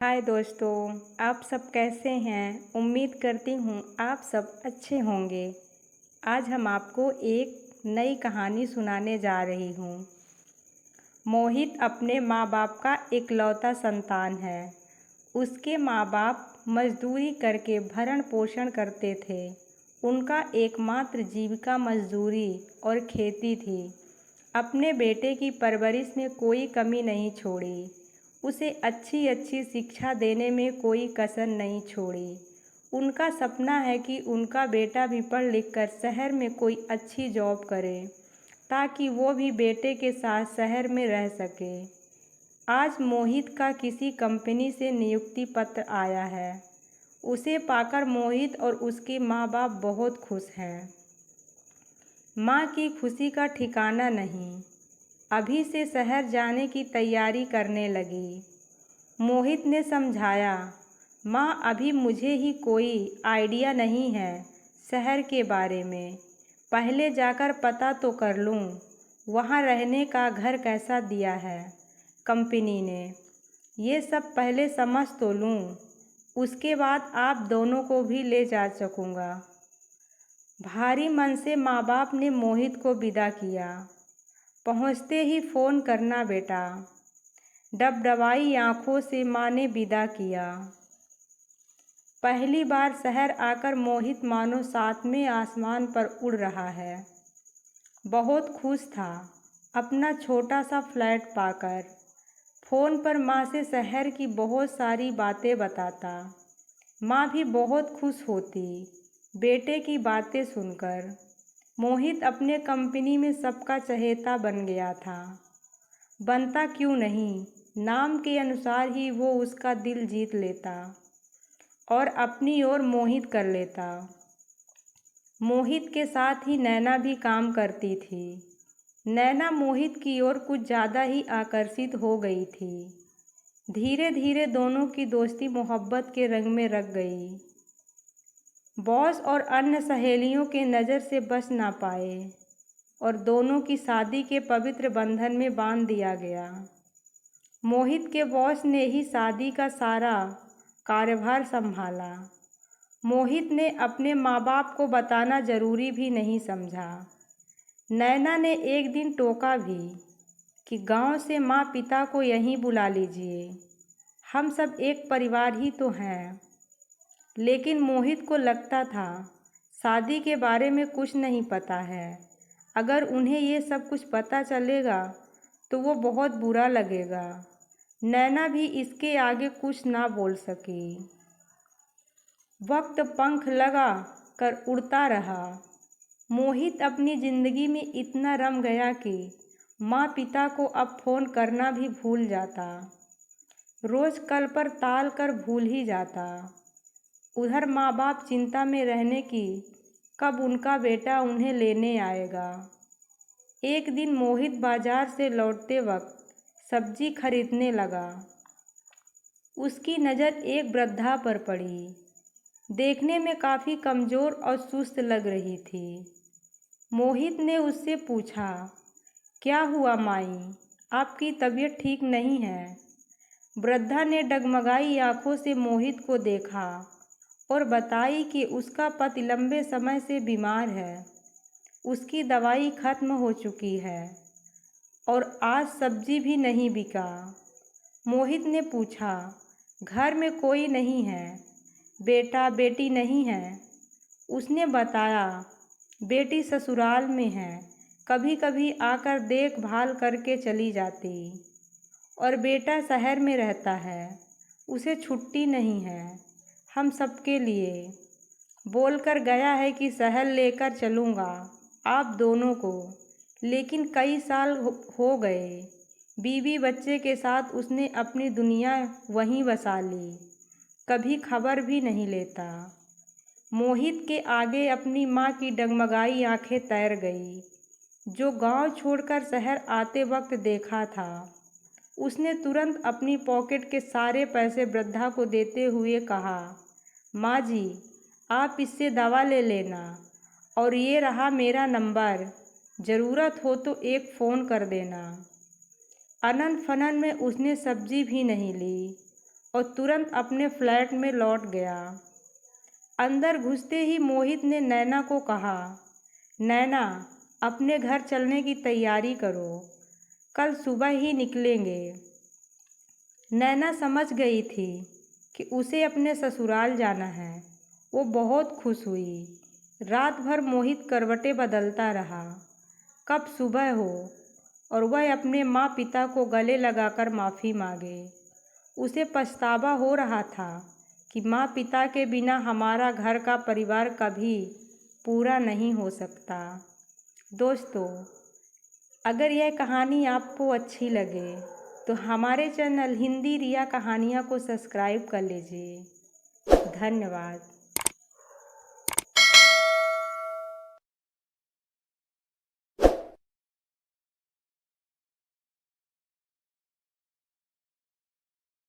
हाय दोस्तों, आप सब कैसे हैं। उम्मीद करती हूँ आप सब अच्छे होंगे। आज हम आपको एक नई कहानी सुनाने जा रही हूँ। मोहित अपने माँ बाप का इकलौता संतान है। उसके माँ बाप मजदूरी करके भरण पोषण करते थे। उनका एकमात्र जीविका मजदूरी और खेती थी। अपने बेटे की परवरिश में कोई कमी नहीं छोड़ी। उसे अच्छी अच्छी शिक्षा देने में कोई कसर नहीं छोड़ी। उनका सपना है कि उनका बेटा भी पढ़ लिख कर शहर में कोई अच्छी जॉब करे, ताकि वो भी बेटे के साथ शहर में रह सके। आज मोहित का किसी कंपनी से नियुक्ति पत्र आया है। उसे पाकर मोहित और उसके माँ बाप बहुत खुश हैं। माँ की खुशी का ठिकाना नहीं। अभी से शहर जाने की तैयारी करने लगी। मोहित ने समझाया, माँ अभी मुझे ही कोई आइडिया नहीं है शहर के बारे में। पहले जाकर पता तो कर लूँ वहाँ रहने का घर कैसा दिया है कंपनी ने। ये सब पहले समझ तो लूँ, उसके बाद आप दोनों को भी ले जा सकूँगा। भारी मन से माँ बाप ने मोहित को विदा किया। पहुँचते ही फ़ोन करना बेटा, डबडबाई आँखों से माँ ने विदा किया। पहली बार शहर आकर मोहित मानो सातवें आसमान पर उड़ रहा है। बहुत खुश था अपना छोटा सा फ्लैट पाकर। फ़ोन पर माँ से शहर की बहुत सारी बातें बताता। माँ भी बहुत खुश होती बेटे की बातें सुनकर। मोहित अपने कंपनी में सबका चहेता बन गया था। बनता क्यों नहीं, नाम के अनुसार ही वो उसका दिल जीत लेता और अपनी ओर मोहित कर लेता। मोहित के साथ ही नैना भी काम करती थी। नैना मोहित की ओर कुछ ज़्यादा ही आकर्षित हो गई थी। धीरे धीरे दोनों की दोस्ती मोहब्बत के रंग में रंग गई। बॉस और अन्य सहेलियों के नज़र से बच ना पाए और दोनों की शादी के पवित्र बंधन में बांध दिया गया। मोहित के बॉस ने ही शादी का सारा कार्यभार संभाला। मोहित ने अपने माँ बाप को बताना ज़रूरी भी नहीं समझा। नैना ने एक दिन टोका भी कि गांव से माँ पिता को यहीं बुला लीजिए, हम सब एक परिवार ही तो हैं। लेकिन मोहित को लगता था शादी के बारे में कुछ नहीं पता है। अगर उन्हें ये सब कुछ पता चलेगा तो वो बहुत बुरा लगेगा। नैना भी इसके आगे कुछ ना बोल सकी। वक्त पंख लगा कर उड़ता रहा। मोहित अपनी ज़िंदगी में इतना रम गया कि माँ पिता को अब फ़ोन करना भी भूल जाता। रोज़ कल पर टाल कर भूल ही जाता। उधर माँ बाप चिंता में रहने की कब उनका बेटा उन्हें लेने आएगा। एक दिन मोहित बाजार से लौटते वक्त सब्जी खरीदने लगा। उसकी नज़र एक वृद्धा पर पड़ी। देखने में काफ़ी कमज़ोर और सुस्त लग रही थी। मोहित ने उससे पूछा, क्या हुआ माई, आपकी तबीयत ठीक नहीं है। वृद्धा ने डगमगाई आँखों से मोहित को देखा और बताई कि उसका पति लंबे समय से बीमार है। उसकी दवाई खत्म हो चुकी है और आज सब्जी भी नहीं बिका। मोहित ने पूछा, घर में कोई नहीं है, बेटा बेटी नहीं है। उसने बताया, बेटी ससुराल में है, कभी कभी आकर देखभाल करके चली जाती, और बेटा शहर में रहता है, उसे छुट्टी नहीं है। हम सबके लिए बोलकर गया है कि शहर लेकर चलूँगा आप दोनों को। लेकिन कई साल हो गए, बीवी बच्चे के साथ उसने अपनी दुनिया वहीं बसा ली, कभी खबर भी नहीं लेता। मोहित के आगे अपनी माँ की डगमगाई आंखें तैर गई, जो गांव छोड़कर शहर आते वक्त देखा था। उसने तुरंत अपनी पॉकेट के सारे पैसे वृद्धा को देते हुए कहा, माँ जी आप इससे दवा ले लेना, और ये रहा मेरा नंबर, ज़रूरत हो तो एक फ़ोन कर देना। अनन फनन में उसने सब्जी भी नहीं ली। और तुरंत अपने फ्लैट में लौट गया। अंदर घुसते ही मोहित ने नैना को कहा, नैना, अपने घर चलने की तैयारी करो, कल सुबह ही निकलेंगे। नैना समझ गई थी कि उसे अपने ससुराल जाना है। वो बहुत खुश हुई। रात भर मोहित करवटें बदलता रहा, कब सुबह हो और वह अपने माँ पिता को गले लगाकर माफ़ी मांगे। उसे पछतावा हो रहा था कि माँ पिता के बिना हमारा घर का परिवार कभी पूरा नहीं हो सकता। दोस्तों, अगर यह कहानी आपको अच्छी लगे तो हमारे चैनल हिंदी रिया कहानियाँ को सब्सक्राइब कर लीजिए। धन्यवाद।